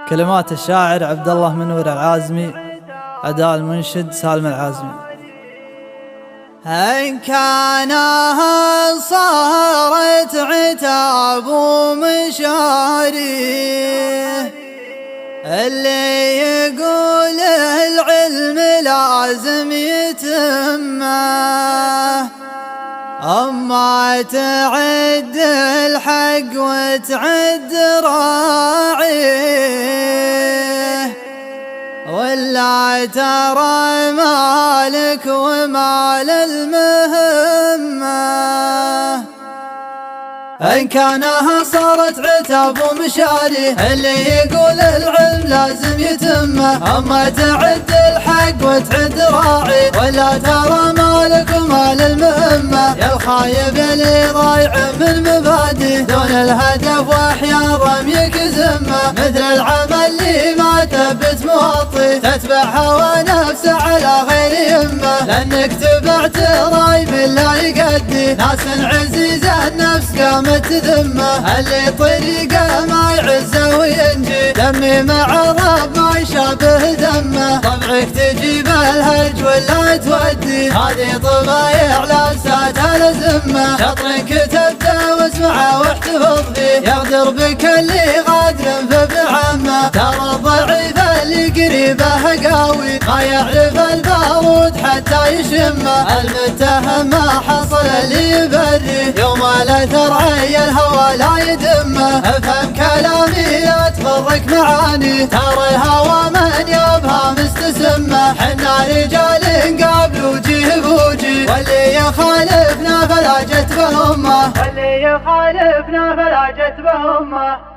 كلمات الشاعر عبد الله منور العازمي، أداء المنشد سالم العازمي. إن كان صارت عتاب ومشاري اللي يقول العلم لازم يتمه، أما تعد الحق وتعد راعيه ولا ترى مالك ومال المهمة. إن كانها صارت عتاب ومشاري اللي يقول العلم لازم يتمه، أما تعد الحق وتعد راعي ولا ترى مالك ومال المهمة. يا الخايب اللي ضايع من مبادئ دون الهدف واحيا رميك ذمه، مثل العمل اللي ما تبت موطي تتبع هوى نفسه على غير يمه، لانك تبعت راي بالله يقدي ناس عزيزه النفس قامت ذمه، اللي طريقه ما يعزه وينجي دمي مع رب ما يشابه دمه. طبعك تجيب الهرج ولا تودي هذه طبايع لابسات الزمه، شطر كتبته واسمعه واحتفظ فيه يغدر بك اللي غادر فبعمه. ترى الضعيف اللي قريبه قوي ما يعرف البارود حتى يشمه، المتهم ما حصل اللي يبري يوم لا ترعي الهوى لا يدمه. افهم كلامي لا تفرق معاني، ترى الهوى من يبها مستسمه، حنا رجال قابل وجيه بوجيه واللي يخالفنا فلا جت بهمه، واللي يخالفنا فلا جت بهمه.